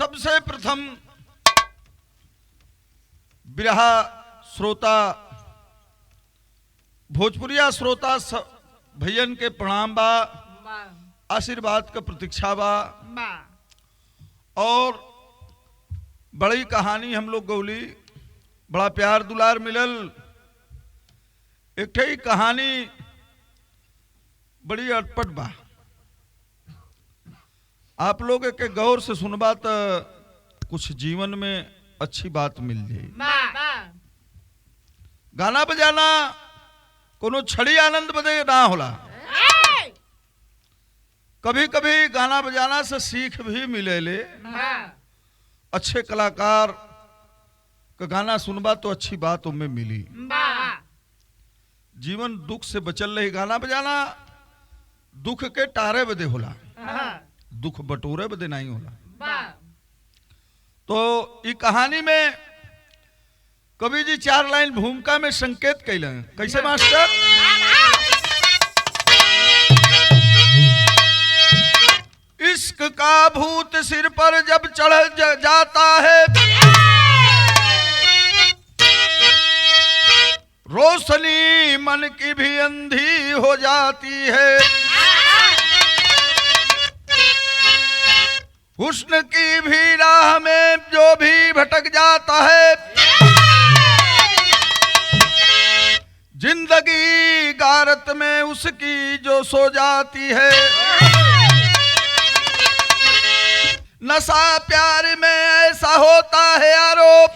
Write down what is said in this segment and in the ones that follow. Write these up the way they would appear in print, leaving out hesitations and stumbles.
सबसे प्रथम बिरहा श्रोता भोजपुरिया श्रोता भैयन के प्रणाम बा, आशीर्वाद का प्रतीक्षा बा। और बड़ी कहानी हम लोग गौली, बड़ा प्यार दुलार मिलल। एक ही कहानी बड़ी अटपट बा, आप लोग के गौर से सुनबा तो कुछ जीवन में अच्छी बात मिल जाए। गाना बजाना कोनो छड़ी आनंद बदे ना होला, कभी कभी गाना बजाना से सीख भी मिले ले। अच्छे कलाकार का गाना सुनबा तो अच्छी बात उनमें मिली। जीवन दुख से बचल रही, गाना बजाना दुख के टारे बदे होला, दुख बटोरे बदे नहीं होला। तो इस कहानी में कवि जी 4 लाइन भूमिका में संकेत कैले। कैसे मास्टर? इश्क का भूत सिर पर जब चढ़ जाता है, रोशनी मन की भी अंधी हो जाती है। हुस्न की भी राह में जो भी भटक जाता है, जिंदगी गारत में उसकी जो सो जाती है। नशा प्यार में ऐसा होता है आरोप,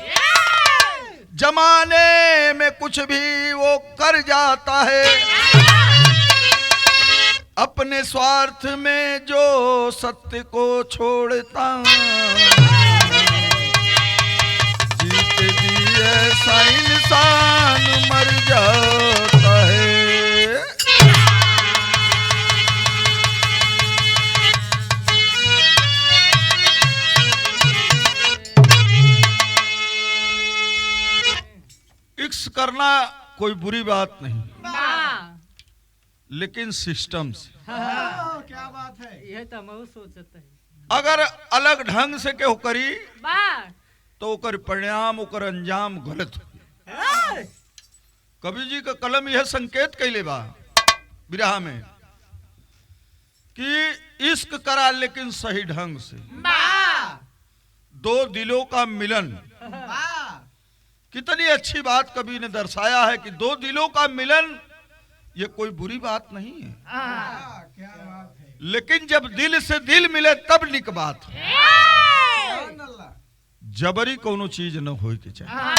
जमाने में कुछ भी वो कर जाता है। अपने स्वार्थ में जो सत्य को छोड़ता, जीते जी ऐसा इंसान मर जाता है। इश्क करना कोई बुरी बात नहीं, लेकिन सिस्टम से। क्या बात है, यह तो मैं सोचता है। अगर अलग ढंग से केहू करी तो ओकर परिणाम, ओकर अंजाम गलत हो। कवि जी का कलम यह संकेत कैले बा बिरहा में कि इश्क करा लेकिन सही ढंग से। दो दिलों का मिलन, कितनी अच्छी बात कवि ने दर्शाया है कि दो दिलों का मिलन ये कोई बुरी बात नहीं है। क्या बात है। लेकिन जब दिल से दिल मिले तब निक बात है। जबरी कोनो चीज न होए के चाहिए,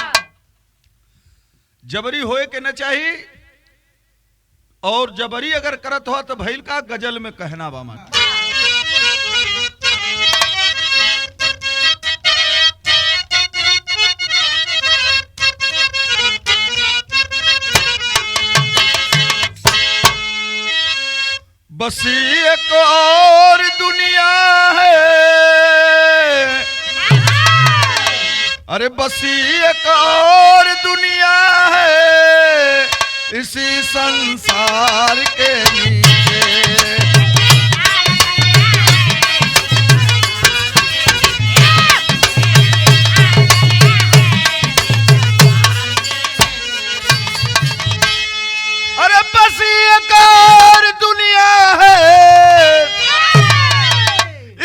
जबरी होए के न चाहिए। और जबरी अगर करत हो तो भइल का गजल में कहना बा माता। बस एक और दुनिया है, अरे बस एक और दुनिया है इसी संसार के नीचे। अरे बस एक और दुनिया है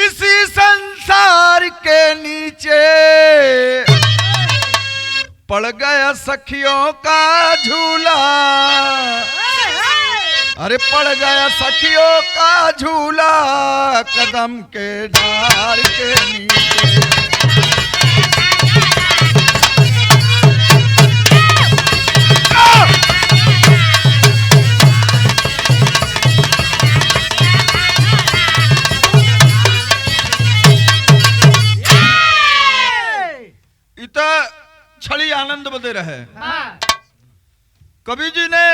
इसी संसार के नीचे। पड़ गया सखियों का झूला, अरे पड़ गया सखियों का झूला कदम के डार के नीचे। छड़ी आनंद बदे रहे। कवि जी ने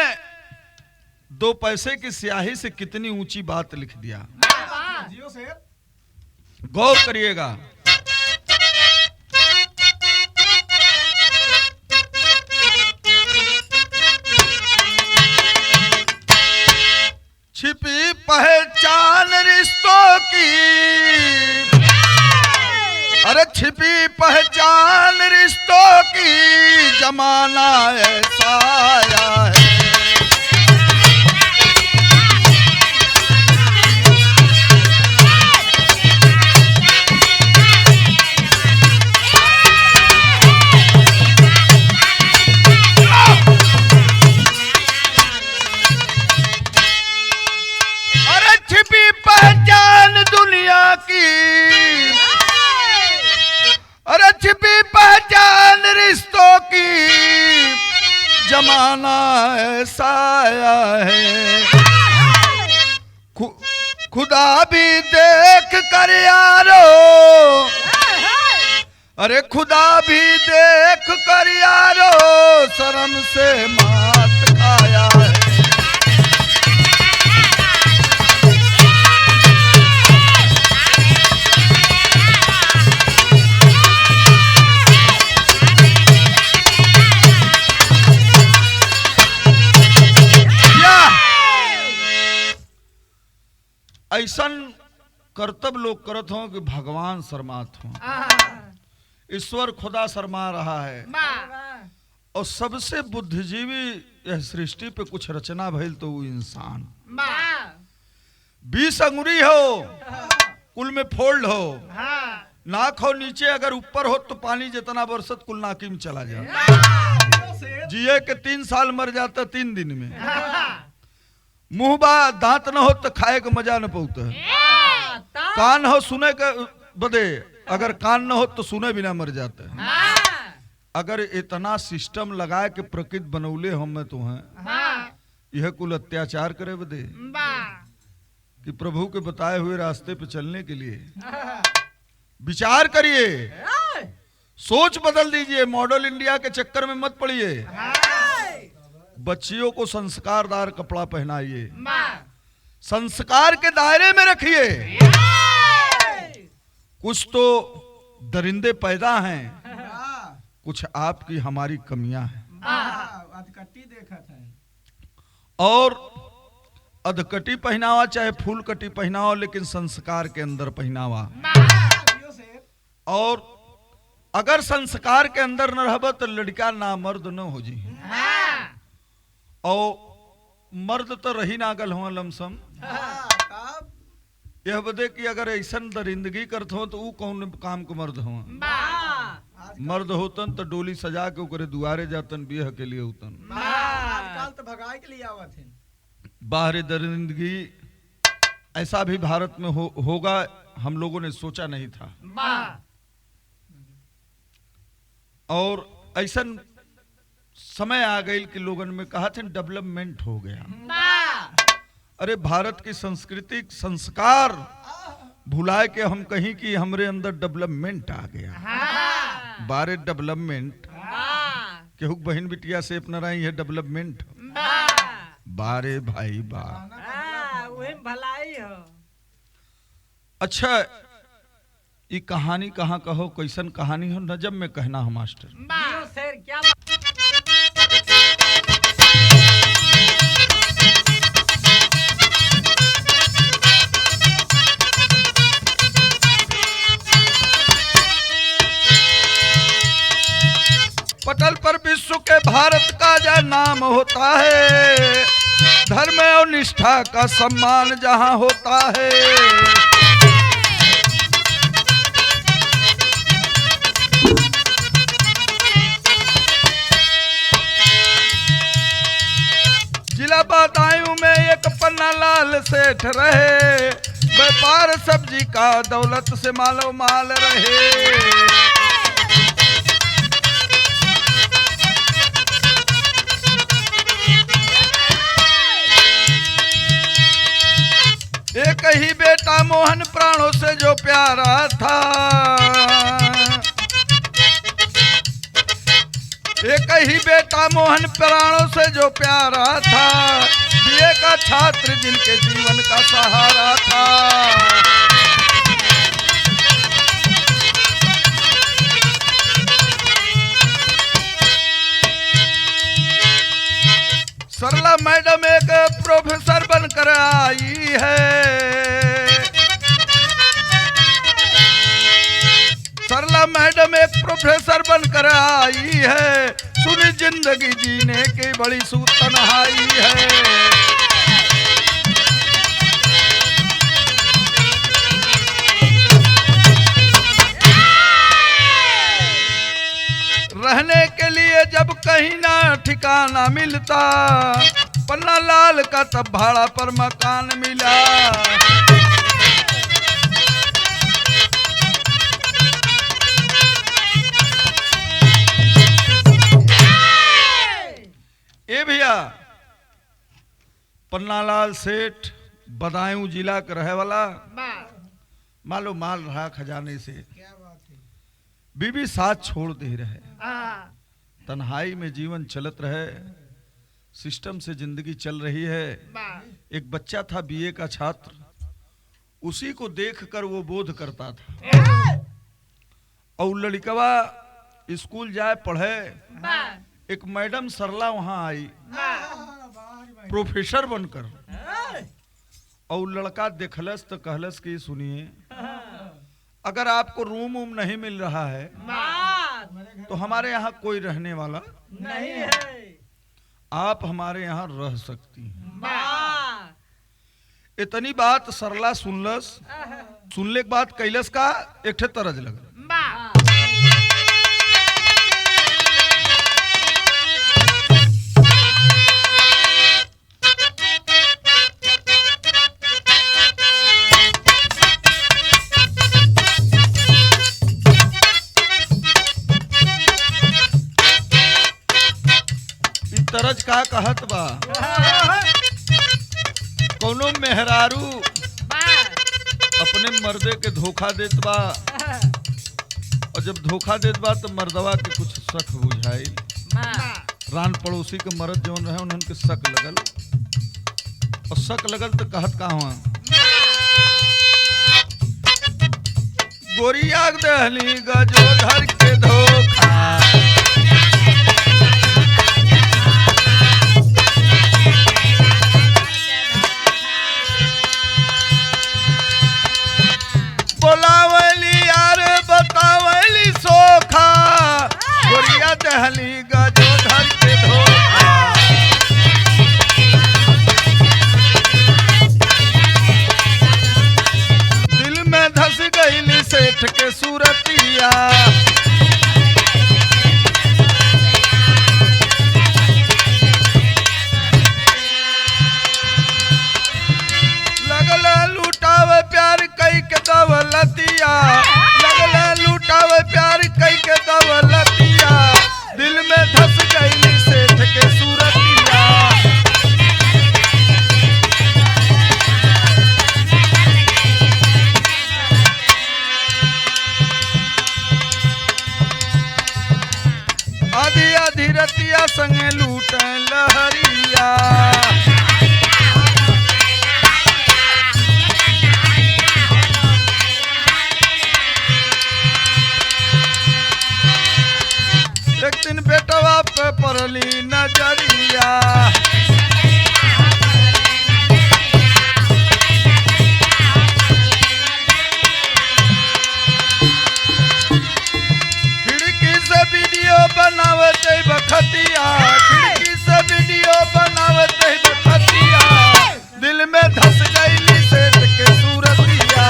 2 पैसे की स्याही से कितनी ऊंची बात लिख दिया, गौर करिएगा। छिपी पहचान रिश्तों की, अरे छिपी पहचान रिश्तों की जमाना ऐसा आया है। अरे छिपी पहचान दुनिया की, अरे छिपी पहचान रिश्तों की जमाना ऐसा आया है। खुदा भी देख कर यारो, अरे खुदा भी देख कर यारो शर्म से मात खाया है। ऐसन कर्तव्य लोग करत हों कि भगवान शर्मात हों, ईश्वर खुदा शर्मा रहा है। और सबसे बुद्धिजीवी यह सृष्टि पे कुछ रचना भइल तो वो इंसान। 20 अंगुरी हो, कुल में फोल्ड हो, नाक हो नीचे, अगर ऊपर हो तो पानी जितना बरसत कुल नाकी में चला जाए। जिए के 3 साल मर जाता 3 दिन में। मुंह बा दांत न हो तो खाए का मजा न पौता है। कान हो सुने के बदे, अगर कान न हो तो सुने बिना मर जाता है। अगर इतना सिस्टम लगा के प्रकृति बनौले हम तो हैं, यह कुल अत्याचार करे बदे कि प्रभु के बताए हुए रास्ते पे चलने के लिए विचार करिए, सोच बदल दीजिए। मॉडल इंडिया के चक्कर में मत पड़िए। बच्चियों को संस्कारदार कपड़ा पहनाइए, संस्कार के दायरे में रखिए। कुछ तो दरिंदे पैदा हैं, कुछ आपकी हमारी कमियां हैं। और अधकटी पहनावा चाहे फूल कटी पहनावा, लेकिन संस्कार के अंदर पहनावा। और अगर संस्कार के अंदर न रहब तो लड़का ना मर्द न हो जी। और मर्द तो रही ना गल हो लमसम। यह बदे कि अगर ऐसा दरिंदगी करते हो तो वो कौन काम को मर्द हो। मर्द होतन तो डोली सजा के ओकरे दुआरे जातन बियाह के लिए होतन। आजकल तो भगाए के लिए आवत है। बाहरी दरिंदगी ऐसा भी भारत में होगा, हम लोगों ने सोचा नहीं था। और ऐसा समय आ गई कि लोगों में कहा थे डेवलपमेंट हो गया। अरे भारत की संस्कृति संस्कार भुलाए के हम कहीं कि हमरे अंदर डेवलपमेंट आ गया। बारे डेवलपमेंट केहू बहन बिटिया से अपना रही है डेवलपमेंट। बारे भाई बा भलाई हो। अच्छा, ये कहानी कहाँ कहो, कैसन कहानी हो, नजम में कहना हो मास्टर। शेर क्या पटल पर विश्व के भारत का जो नाम होता है, धर्म और निष्ठा का सम्मान जहां होता है। जिला बदायूं में एक पन्ना लाल सेठ रहे, व्यापार सब्जी का दौलत से मालो माल रहे। एक ही बेटा मोहन प्राणों से जो प्यारा था, एक ही बेटा मोहन प्राणों से जो प्यारा था, बीए का छात्र जिनके जीवन का सहारा था। सरला मैडम एक प्रोफेसर बनकर आई है। सरला मैडम एक प्रोफेसर बनकर आई है, सुनी जिंदगी जीने की बड़ी तन्हाई है। रहने के लिए जब कहीं ना ठिकाना मिलता, पन्ना लाल का तब भाड़ा पर मकान मिला। ए भैया, पन्नालाल सेठ बदायूं जिला का रहे वाला, मालो माल रहा खजाने से। बीबी साथ छोड़ दे रहे, तन्हाई में जीवन चलत रहे, सिस्टम से जिंदगी चल रही है। एक बच्चा था बीए का छात्र, उसी को देखकर वो बोध करता था। और लड़कवा स्कूल जाए पढ़े, एक मैडम सरला वहां आई प्रोफेसर बनकर, और लड़का देखलस तो कहलस कि सुनिए, अगर आपको रूम वूम नहीं मिल रहा है तो हमारे यहाँ कोई रहने वाला नहीं है, आप हमारे यहाँ रह सकती हैं। इतनी बात सरला सुनलस, सुनले के बाद कैलस का एक ठे तरज लगल। तरज का कहत बा, कोनो मेहरारू अपने मर्दे के धोखा देत बा, और जब धोखा देत बा तो मर्दवा के कुछ शक बुझाई। रान पड़ोसी के मर्द जौन रहे उन्हन के शक लगल, और शक लगल तो कहत का हुआ, गोरिया दहली गजोधर के धोखा, बोलावली यार बतावली सोखा, गोरिया दहली गजोधर के धोखा। दिल में धस गईली सेठ के सूरतिया, लगल लूटावे प्यार कई के दौलतिया, लगल लूटावे प्यार कई के दौलतिया, दिल में धस गईली सेठ के सूरतिया। आधी आधी रतिया संगे लूट लहरिया, एक दिन बेटवा पे पड़ली नजरिया, खिड़की से वीडियो बनावत बखतिया, खिड़की से वीडियो बनावत बखतिया, दिल में धस गईली सेठ के सूरतिया।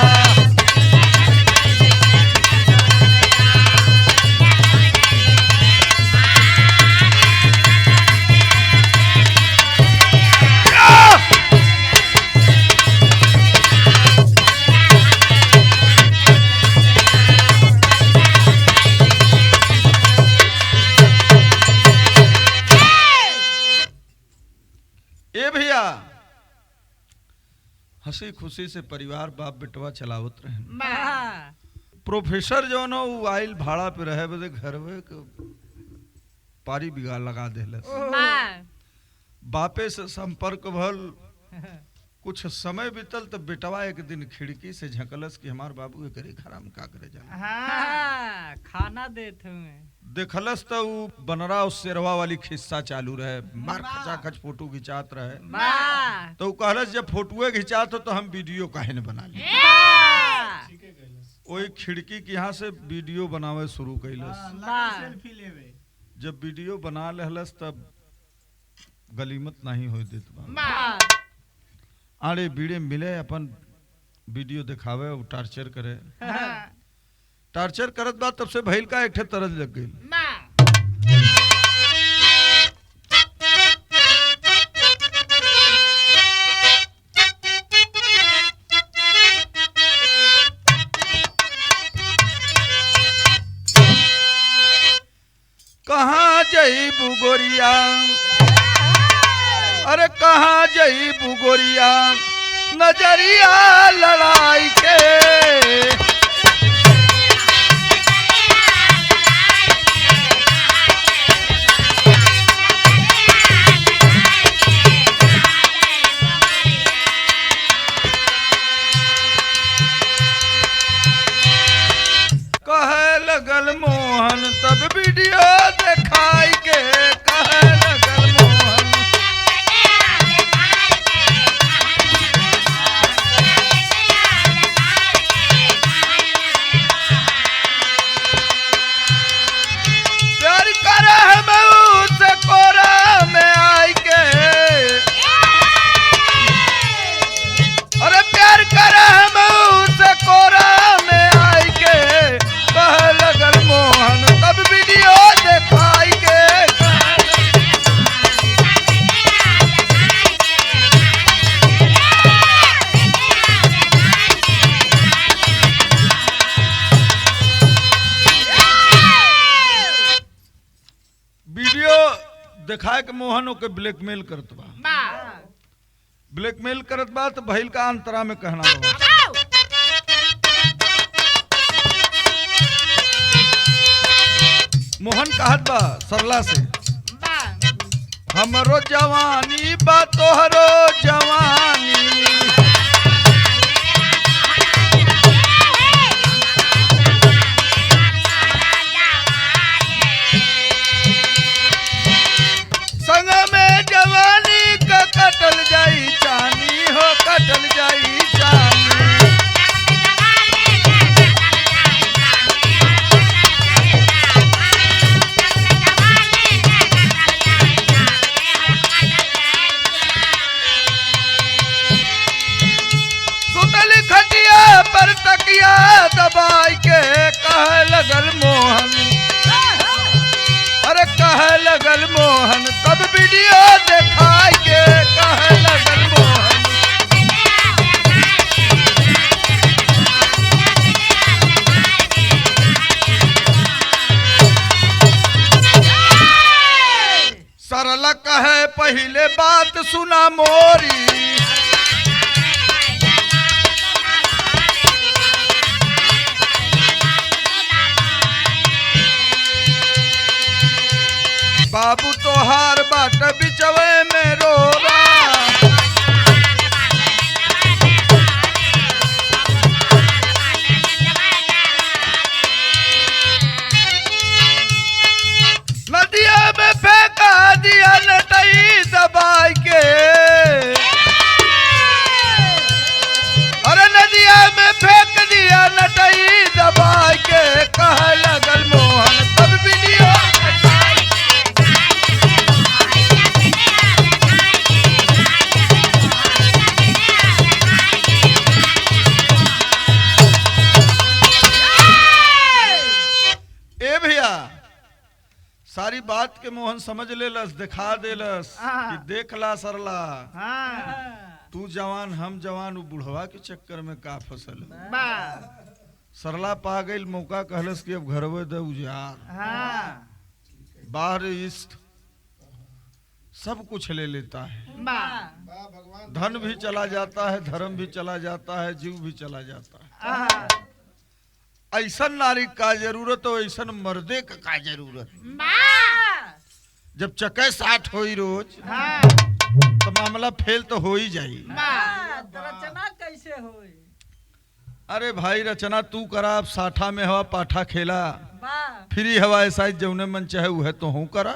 ए भैया, हंसी खुशी से परिवार बाप बेटवा चलावत रहे। प्रोफेसर जो न वो आइल भाड़ा पे रहे बदे घर में पारी बिगाड़ लगा देले। बापे से संपर्क भल, कुछ समय बीतल तो बेटवा एक दिन खिड़की से झकलस कि हमार बाबू के करे घर में का करे जा खाना देत हूँ। देखलस तो वो बनरा और शेरवा वाली खिस्सा चालू रहे, मार खचा खच फोटो खिंचात रहे। तो कहलस जब फोटोए खिंचात हो तो हम वीडियो काहे न बना ली। वही खिड़की के यहाँ से वीडियो बनावे शुरू कैलस। सेल्फी लेवे। जब वीडियो बना लेहलस तब गलीमत नहीं हो देत बा। आड़े बीड़े मिले अपन वीडियो दिखावे और टार्चर करे। टार्चर करत बा तब से भइल का एक ठे तरज लग गई। कहाँ जईबू गोरिया, अरे कहाँ जईबू गोरिया, नजरिया लड़ाई के। कहे लगल मोहन तब वीडियो दिखाई के, कहे लगल मोहन। प्यार करे हम से कोरा में आई के, अरे प्यार करे हम से कोरा में आई के। कहे लगल मोहन तब वीडियो दिखाई के। वीडियो दिखाए के मोहन ओके ब्लैकमेल करत बा। ब्लैकमेल करत बा तो भइल का अंतरा में कहना बा। मोहन कहत बा सरला से, हमरो जवानी बा तोहरो जवानी। संग में जवानी का कटल जाई चानी हो, कटल जाई चानी। सुतल खटिया पर तकिया दबाई के। कहे लगल मोहन, अरे कहे लगल मोहन तब वीडियो दिखाई के। कहे लगल मोहन, सरला कहे पहले बात सुना मोरी। बाबू तोहार बाट बिचवे में रोरा। नदिया में फेंका दिया नटई दबाई के, अरे नदिया में फेंक दिया नटई दबाई के। कहे लगल मोहन तब वीडियो सारी बात के मोहन समझ लेलस, दिखा देलस कि देखला सरला तू जवान हम जवान, वो बुढ़वा के चक्कर में का फसल। सरला पा गई मौका, कहलस कि अब घरवे दे उजार, बाहर इष्ट सब कुछ ले लेता है। धन भी चला जाता है, धर्म भी चला जाता है, जीव भी चला जाता है। ऐसा नारी का जरूरत हो, ऐसा मर्दे का जरूरत। जब चके 60 होई रोज तो मामला फेल तो हो ही जाई। रचना कैसे होई? अरे भाई रचना तू करा, अब साठा में हवा पाठा खेला, फ्री हवा ऐसा जौने मन चाहे वह तो हूँ करा।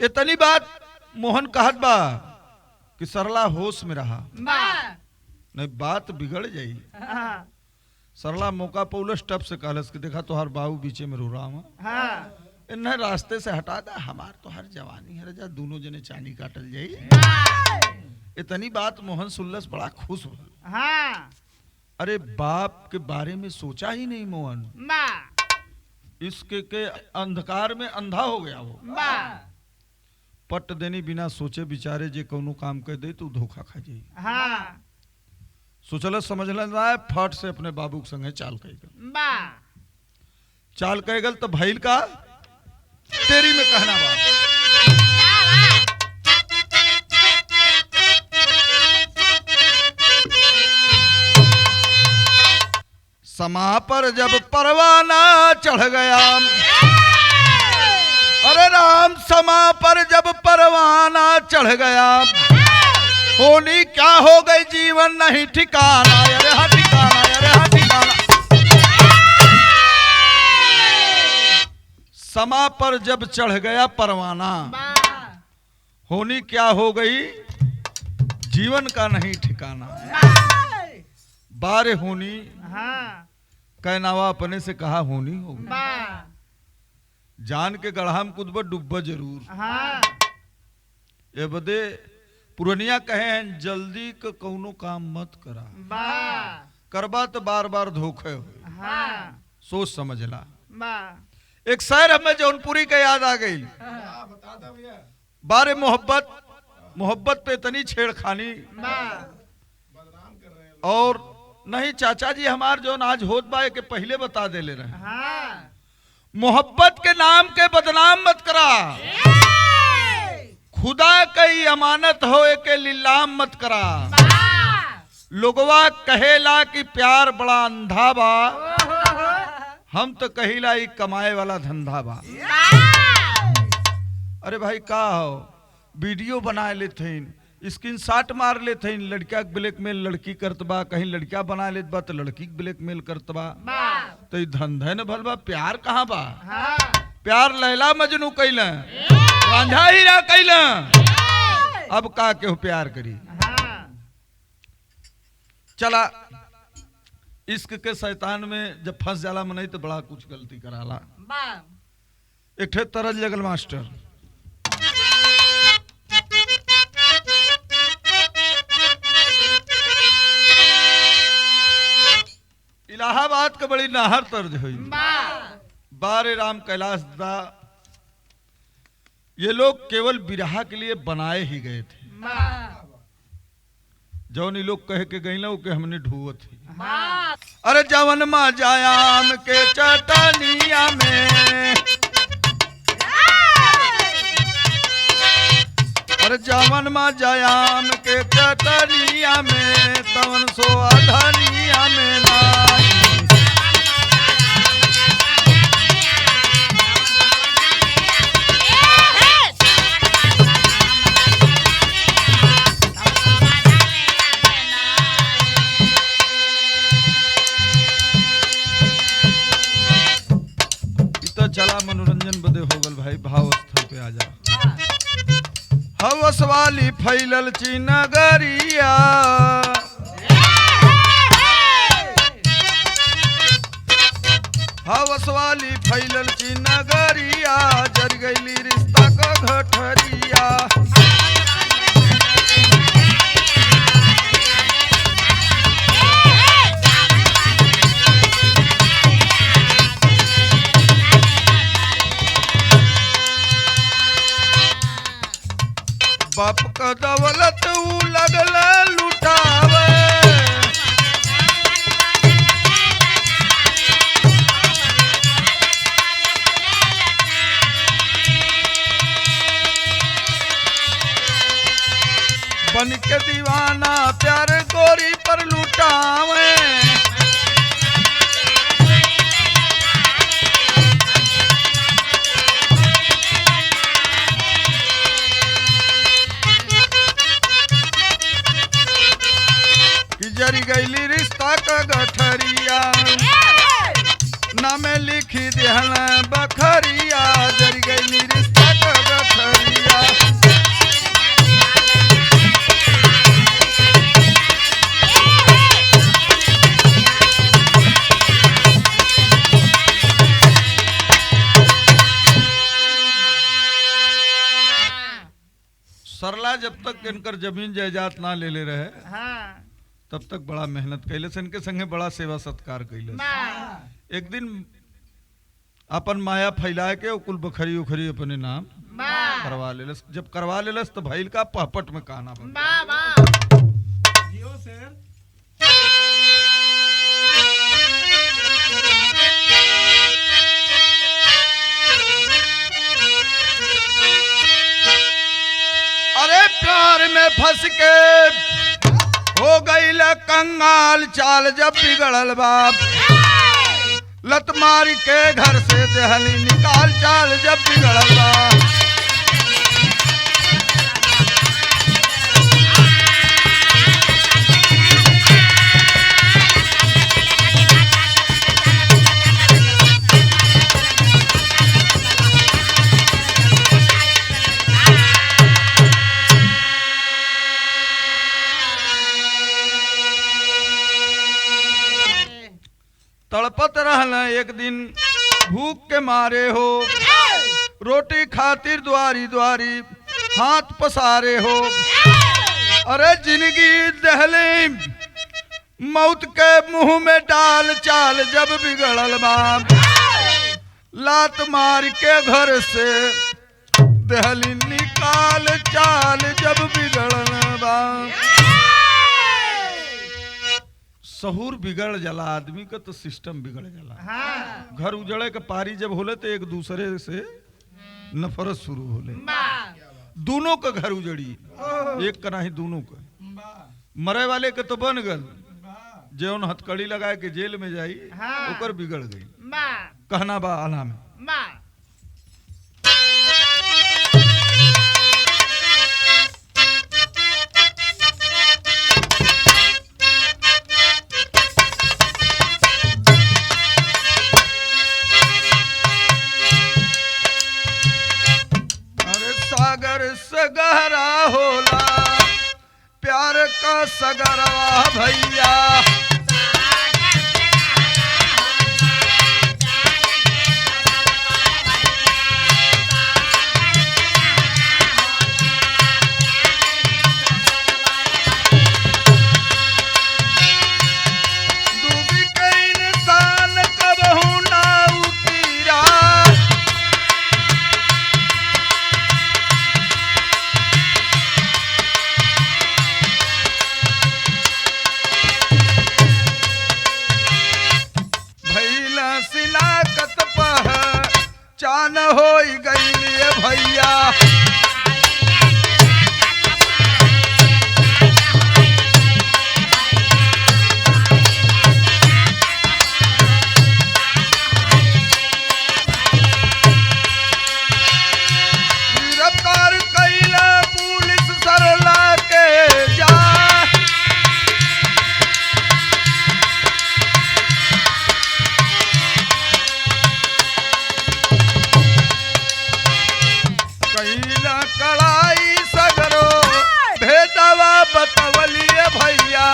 इतनी बात मोहन कहत बा कि सरला होश में रहा। नहीं बात बिगड़ जाई। हाँ सरला मौका पौलस टप से कहलस कि देखा तोहर बाबू बीचे में रो रहा हूँ, हाँ इन्हें रास्ते से हटा दा, हमार तो हर जवानी है रजा, दोनों जने चानी काटल जाई। इतनी बात मोहन सुल्लस बड़ा खुश हो। हाँ अरे बाप के बारे में सोचा ही नहीं मोहन, इसके के अंधकार में अंधा हो गया वो। पट देनी बिना सोचे बिचारे जे कोनो काम कर दे तो धोखा खा जाई। हाँ सोचल समझल फट से अपने बाबू के संगे चाल कह गल। चाल कह गल तो भैल का तेरी में कहना बा। समा पर जब परवाना चढ़ गया, अरे राम समा पर जब परवाना चढ़ गया, होनी क्या हो गई जीवन नहीं ठिकाना, अरे हाँ ठिकाना, अरे हाँ ठिकाना। समा पर जब चढ़ गया परवाना, होनी क्या हो गई जीवन का नहीं ठिकाना। बारे होनी कहनावा अपने से कहा होनी हो गई, जान के गढ़ा में कूदब डूब जरूर। ये बदे पुरनिया कहे हैं जल्दी का कौनो काम मत करा, करबा तो बार बार धोखे हो, सोच समझला। एक शायर हमें जौनपुरी का याद आ गई, बारे मोहब्बत, मोहब्बत पे इतनी छेड़खानी और नहीं चाचा जी हमार जो आज होत बा के पहले बता दे ले रहे। मोहब्बत के नाम के बदनाम मत करा, खुदा कई अमानत हो के लीलाम मत करा। लोगवा कहेला कि प्यार बड़ा अंधा बा, हम तो कहिला ही कमाए वाला धंधा बा। अरे भाई का हो वीडियो बना लेते स्क्रीन शॉट मार लेते, लड़का ब्लैकमेल लड़की करत बा, कहीं लड़का बना लेत बा तो लड़की ब्लैकमेल करत बा, तो ये धंधा न भल बा। प्यार कहाँ बा? प्यार लैला मजनू कैला, रांझा हीरा कैला, अब का केहू प्यार करी। चला इश्क के शैतान में जब फंस जाला मनई तो बड़ा कुछ गलती कराला। एक ठे तरज लगल मास्टर, इलाहाबाद का बड़ी नाहर तर्ज हुई। बारे राम कैलाश दा, ये लोग केवल बिरहा के लिए बनाए ही गए थे। जौन ये लोग कह के गई ना के हमने ढूंढ थी। अरे जवन मा जायाम के चटनिया में, अरे जवन मा जायाम के चटनिया में, तवन सो अधनिया में नाई। चला मनोरंजन बदे हो गल भाई, भाव स्थल पे आ जा। हवस वाली फैलल ची नगरिया, हवस वाली फैलल ची नगरिया, जर गईली रिश्ता का घठरिया। बाप का दौलत लगल लुटावे, बन के दीवाना प्यार गोरी पर लुटावे। जरी गईली रिश्ता का गठरिया, नामे लिखी दिहल बखरिया, जरी गईली रिश्ता का गठरिया। महाराज जब तक इनकर जमीन जायदाद ना ले ले रहे हाँ तब तक बड़ा मेहनत कैले इनके संगे बड़ा सेवा सत्कार कैले। एक दिन अपन माया फैला के कुल बखरी उखरी अपने नाम करवा लेलस। जब करवा लेलस तो भैल का पहपट में कहना बन जियो सर। अरे प्यार में फंस के हो गई कंगाल चाल जब बिगड़ल बाप लत मार के घर से दहली निकाल चाल जब बिगड़ल बाप। तड़पत रहल एक दिन भूख के मारे हो रोटी खातिर द्वारी द्वारी हाथ पसारे हो। अरे जिंदगी दहले मौत के मुंह में डाल चाल जब बिगड़ल बाप लात मार के घर से दहली निकाल चाल जब बिगड़ल बाप। सहूर बिगड़ जाला आदमी का तो सिस्टम बिगड़ जाला। हाँ घर उजड़े के पारी जब होले तो एक दूसरे से नफरत शुरू होले। दोनों का घर उजड़ी एक का नहीं दोनों का। मरे वाले के तो बन गल जौन हथकड़ी लगा के जेल में जाई ओकर बिगड़ गई। कहना बा आला में सागर से गहरा होला प्यार का सगरवा भैया। डूबी के इंसान कबहू ना उतीरा सिलाकत पह चान हो गई भैया। गिरफ्तार कैला पुलिस सरला के जा कड़ाई सगरो भेदवा बतवलिए भैया।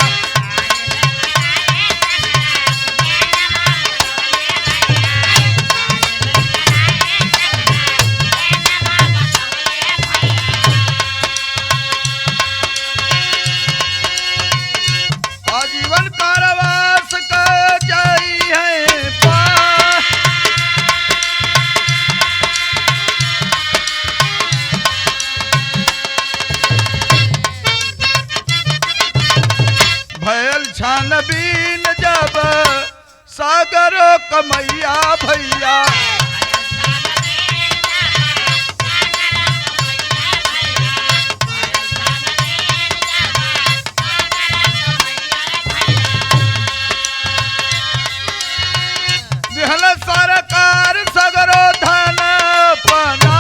आजीवन कारावास का जारी है पा भयल छानबीन जब सागर कमैया भैया। दिहल सरकार सगरो धन पना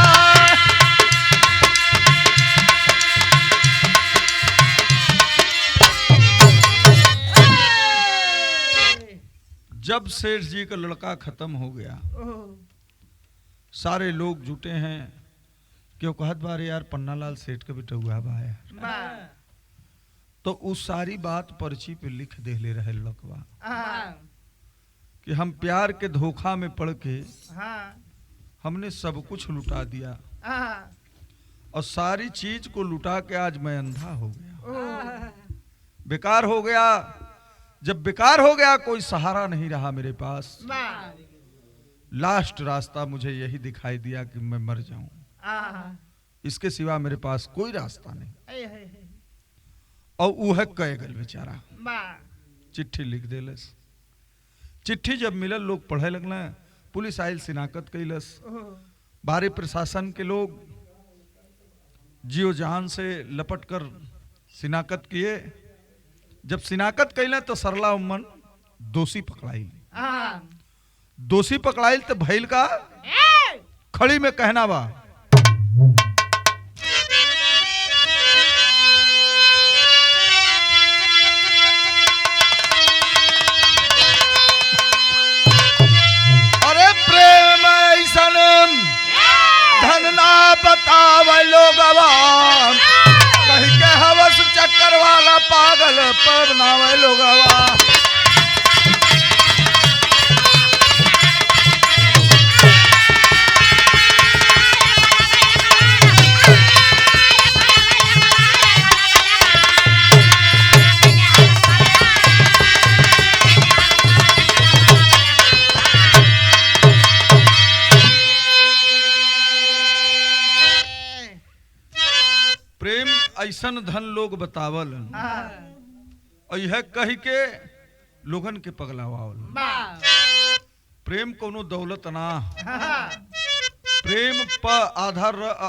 जब सेठ जी का लड़का खत्म हो गया सारे लोग जुटे हैं क्यों कहत बारे यार पन्नालाल सेठ का बेटा हुआ बा यार। तो उस सारी बात पर्ची पे लिख दे ले रहे लड़कवा कि हम प्यार के धोखा में पड़ के हमने सब कुछ लुटा दिया। और सारी चीज को लुटा के आज मैं अंधा हो गया, बेकार हो गया। जब बेकार हो गया, कोई सहारा नहीं रहा मेरे पास। लास्ट रास्ता मुझे यही दिखाई दिया कि मैं मर जाऊं, इसके सिवा मेरे पास कोई रास्ता नहीं। और वह कह गल बेचारा, चिट्ठी लिख देलस। चिट्ठी जब मिलल, लोग पढ़े लगल, पुलिस आयल शिनाकत कैलस, बाहरी प्रशासन के लोग जियो जहान से लपट कर शिनाकत किए। जब शिनाकत कैले तो सरला उम्मन दोषी पकड़ाई। दोषी पकड़ाइल तो भैल का खड़ी में कहना बा, अरे प्रेम ऐसन धन ना बतावे लोगवा, कहीं के हवस चक्कर वाला पागल पवनावे लोगवा। प्रेम ऐसन धन लोग बतावल और यह कह के लोगन के पगलावावल। प्रेम कोनो दौलत ना, प्रेम पर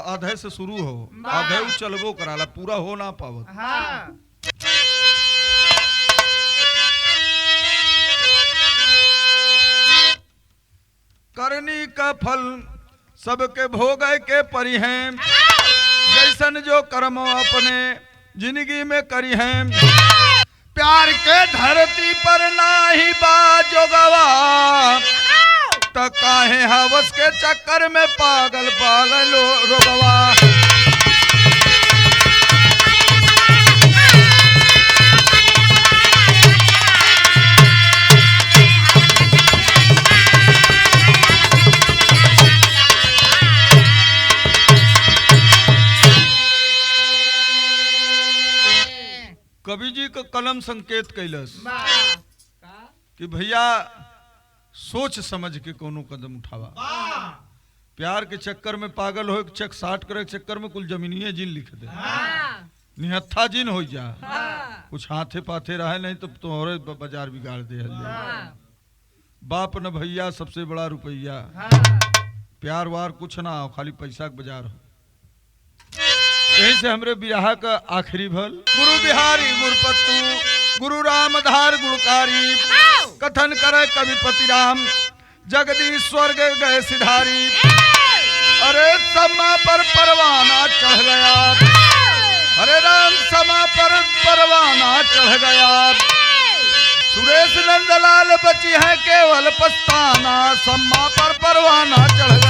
आधे से शुरू हो, आधे चलबो कराला, पूरा हो ना पावत। करनी का फल सबके भोगे के परी हैं, जैसन जो कर्म अपने जिंदगी में करी हैं। प्यार के धरती पर नाही बाजो गवा, तो काहे हवस के चक्कर में पागल पागल रोगवा। कवि जी का कलम संकेत कैलस कि भैया सोच समझ के कोनो कदम उठावा। प्यार के चक्कर में पागल हो, चेक साट करे के चक्कर में कुल जमीनिये जिन लिख दे, निहत्था जिन हो जा, कुछ हाथे पाथे रहे नहीं तो तोहरे बाजार बिगाड़ दे। बाप न भैया सबसे बड़ा रुपया, प्यार वार कुछ ना हो, खाली पैसा के बाजार हो। यही से हमरे बिरहा का आखिरी भल, गुरु बिहारी गुरुपतु गुरु रामधार गुणकारी, कथन करे कविपति राम जगदीश्वर गए सिधारी। अरे समा पर परवाना चढ़ गया, अरे राम समा पर परवाना चढ़ गया। सुरेश नंदलाल बची है केवल पछताना, समा पर परवाना चढ़ गया।